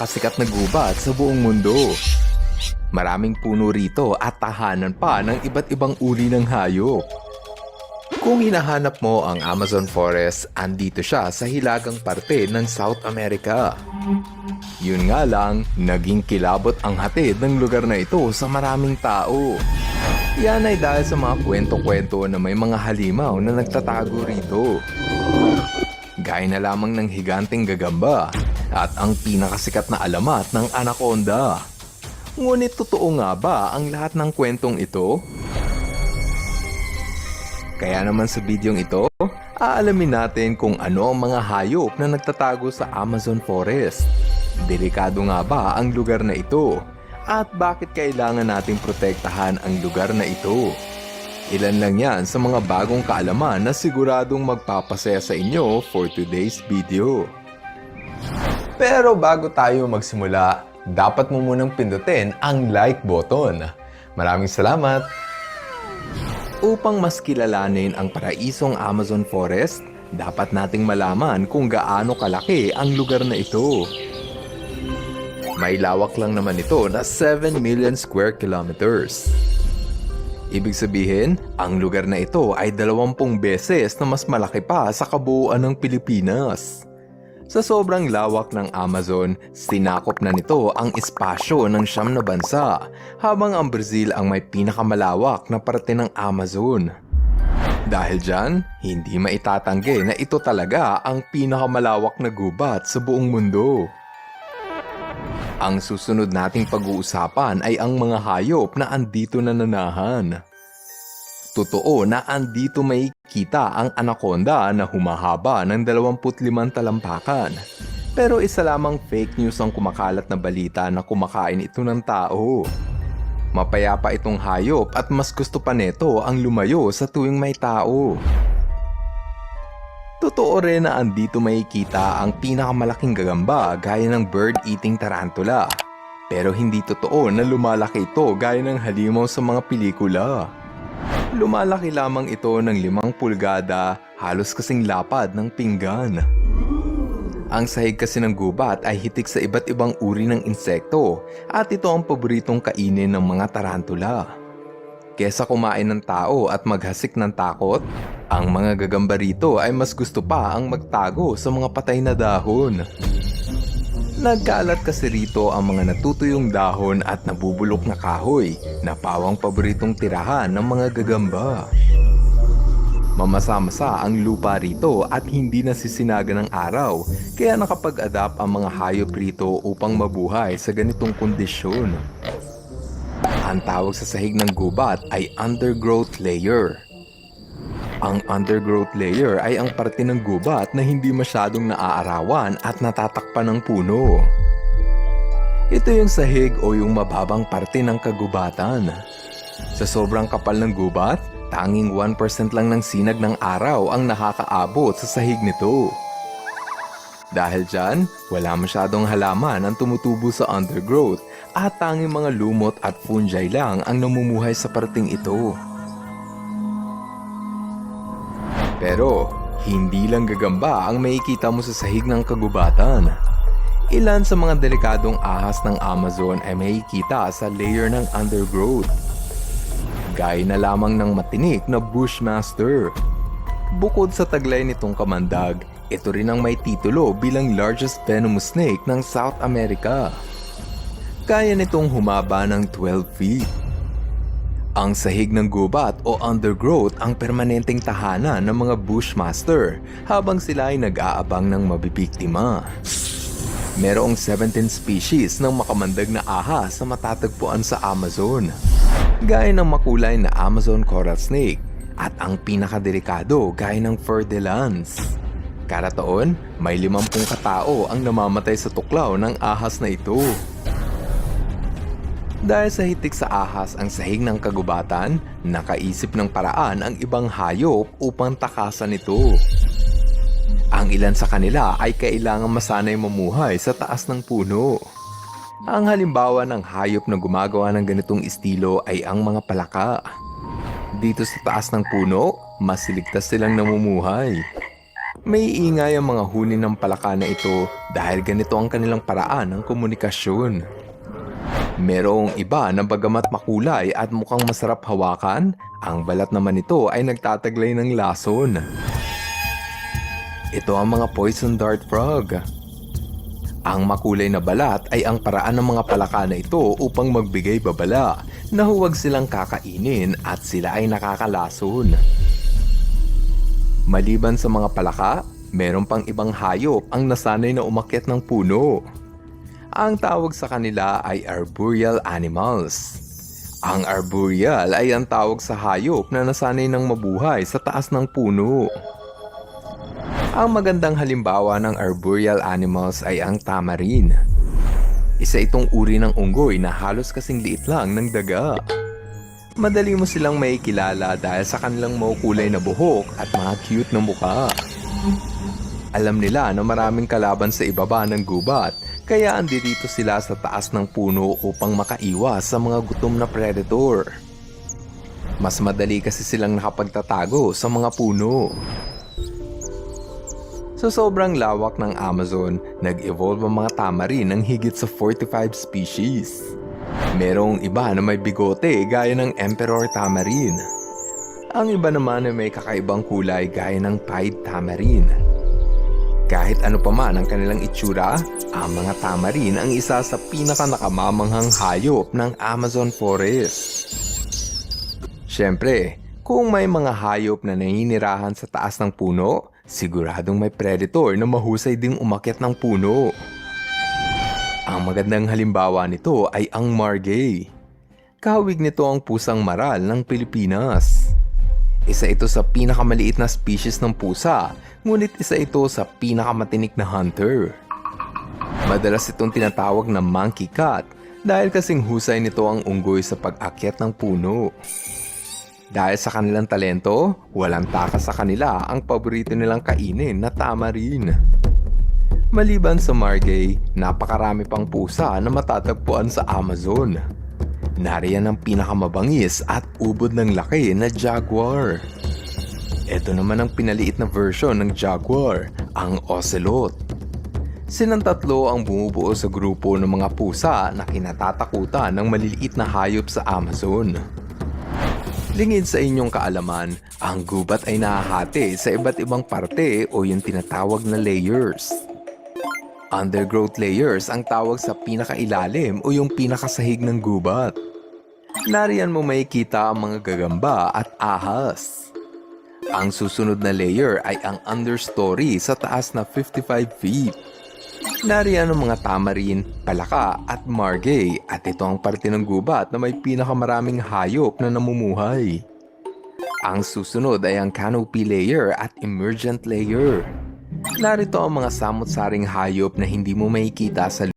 pinakasikat na gubat sa buong mundo. Maraming puno rito at tahanan pa ng iba't ibang uri ng hayop. Kung hinahanap mo ang Amazon Forest, andito siya sa hilagang parte ng South America. Yun nga lang, naging kilabot ang hatid ng lugar na ito sa maraming tao. Yan ay dahil sa mga kwento-kwento na may mga halimaw na nagtatago rito. Gaya na lamang ng higanting gagamba at ang pinakasikat na alamat ng anaconda. Ngunit totoo nga ba ang lahat ng kwentong ito? Kaya naman sa bidyong ito, aalamin natin kung ano ang mga hayop na nagtatago sa Amazon Forest. Delikado nga ba ang lugar na ito? At bakit kailangan nating protektahan ang lugar na ito? Ilan lang yan sa mga bagong kaalaman na siguradong magpapasaya sa inyo for today's video. Pero bago tayo magsimula, dapat mo munang pindutin ang like button. Maraming salamat! Upang mas kilalanin ang paraisong Amazon Forest, dapat nating malaman kung gaano kalaki ang lugar na ito. May lawak lang naman ito na 7 million square kilometers. Ibig sabihin, ang lugar na ito ay 20 beses na mas malaki pa sa kabuuan ng Pilipinas. Sa sobrang lawak ng Amazon, sinakop na nito ang espasyo ng 9 na bansa, habang ang Brazil ang may pinakamalawak na parte ng Amazon. Dahil dyan, hindi maitatanggi na ito talaga ang pinakamalawak na gubat sa buong mundo. Ang susunod nating pag-uusapan ay ang mga hayop na andito nananahan. Totoo na andito may kita ang anaconda na humahaba ng 25 talampakan. Pero isa lamang fake news ang kumakalat na balita na kumakain ito ng tao. Mapayapa itong hayop at mas gusto pa nito ang lumayo sa tuwing may tao. Totoo rin na andito makikita ang pinakamalaking gagamba gaya ng bird-eating tarantula. Pero hindi totoo na lumalaki ito gaya ng halimaw sa mga pelikula. Lumalaki lamang ito ng 5 pulgada, halos kasing lapad ng pinggan. Ang sahig kasi ng gubat ay hitik sa iba't ibang uri ng insekto at ito ang paboritong kainin ng mga tarantula. Kesa kumain ng tao at maghasik ng takot, ang mga gagamba rito ay mas gusto pa ang magtago sa mga patay na dahon. Nagkaalat kasi rito ang mga natutuyong dahon at nabubulok na kahoy na pawang paboritong tirahan ng mga gagamba. Mamasa-masa ang lupa rito at hindi nasisinaga ng araw, kaya nakapag-adapt ang mga hayop rito upang mabuhay sa ganitong kondisyon. Ang tawag sa sahig ng gubat ay undergrowth layer. Ang undergrowth layer ay ang parte ng gubat na hindi masyadong naaarawan at natatakpan ng puno. Ito yung sahig o yung mababang parte ng kagubatan. Sa sobrang kapal ng gubat, tanging 1% lang ng sinag ng araw ang nakakaabot sa sahig nito. Dahil dyan, wala masyadong halaman ang tumutubo sa undergrowth at tanging mga lumot at fungi lang ang namumuhay sa parting ito. Pero, hindi lang gagamba ang makikita mo sa sahig ng kagubatan. Ilan sa mga delikadong ahas ng Amazon ay makikita sa layer ng undergrowth. Gaya na lamang ng matinik na bushmaster. Bukod sa taglay nitong kamandag, ito rin ang may titulo bilang largest venomous snake ng South America. Kaya nitong humaba ng 12 feet. Ang sahig ng gubat o undergrowth ang permanenteng tahanan ng mga bushmaster habang sila ay nag-aabang ng mabibiktima. Merong 17 species ng makamandag na ahas sa matatagpuan sa Amazon, gaya ng makulay na Amazon coral snake at ang pinakadelikado gaya ng fer de lance. Kada taon, may 50 katao ang namamatay sa tuklaw ng ahas na ito. Dahil sa hitik sa ahas ang sahig ng kagubatan, nakaisip ng paraan ang ibang hayop upang takasan ito. Ang ilan sa kanila ay kailangang masanay mamuhay sa taas ng puno. Ang halimbawa ng hayop na gumagawa ng ganitong estilo ay ang mga palaka. Dito sa taas ng puno, mas ligtas silang namumuhay. May ingay ang mga huni ng palaka na ito dahil ganito ang kanilang paraan ng komunikasyon. Merong iba na bagamat makulay at mukhang masarap hawakan, ang balat naman nito ay nagtataglay ng lason. Ito ang mga poison dart frog. Ang makulay na balat ay ang paraan ng mga palaka na ito upang magbigay babala na huwag silang kakainin at sila ay nakakalason. Maliban sa mga palaka, meron pang ibang hayop ang nasanay na umakyat ng puno. Ang tawag sa kanila ay arboreal animals. Ang arboreal ay ang tawag sa hayop na nasanay ng mabuhay sa taas ng puno. Ang magandang halimbawa ng arboreal animals ay ang tamarin. Isa itong uri ng unggoy na halos kasing liit lang ng daga. Madali mo silang makikilala dahil sa kanilang makukulay na buhok at mga cute na mukha. Alam nila na maraming kalaban sa ibaba ng gubat, kaya andirito sila sa taas ng puno upang makaiwas sa mga gutom na predator. Mas madali kasi silang nakapagtatago sa mga puno. Sa sobrang lawak ng Amazon, nag-evolve ang mga tamarin ng higit sa 45 species. Merong iba na may bigote gaya ng emperor tamarin. Ang iba naman ay may kakaibang kulay gaya ng pied tamarin. Kahit ano pa man ang kanilang itsura, ang mga tamarin ang isa sa pinaka-nakamamanghang hayop ng Amazon forest. Siyempre, kung may mga hayop na naninirahan sa taas ng puno, siguradong may predator na mahusay ding umakyat ng puno. Ang magandang halimbawa nito ay ang margay. Kahawig nito ang pusang maral ng Pilipinas. Isa ito sa pinakamaliit na species ng pusa, ngunit isa ito sa pinakamatinik na hunter. Madalas itong tinatawag na monkey cat dahil kasing husay nito ang unggoy sa pag-akyat ng puno. Dahil sa kanilang talento, walang takas sa kanila ang paborito nilang kainin na tamarin. Maliban sa margay, napakarami pang pusa na matatagpuan sa Amazon. Nariyan ang pinakamabangis at ubod ng laki na jaguar. Ito naman ang pinaliit na version ng jaguar, ang ocelot. Silang tatlo ang bumubuo sa grupo ng mga pusa na kinatatakutan ng maliliit na hayop sa Amazon. Lingid sa inyong kaalaman, ang gubat ay nahahati sa iba't ibang parte o yung tinatawag na layers. Undergrowth layers ang tawag sa pinakailalim o yung pinakasahig ng gubat. Nariyan mo makikita ang mga gagamba at ahas. Ang susunod na layer ay ang understory sa taas na 55 feet. Nariyan ang mga tamarin, palaka at margay at ito ang parte ng gubat na may pinakamaraming hayop na namumuhay. Ang susunod ay ang canopy layer at emergent layer. Narito ang mga samot-saring hayop na hindi mo makikita sa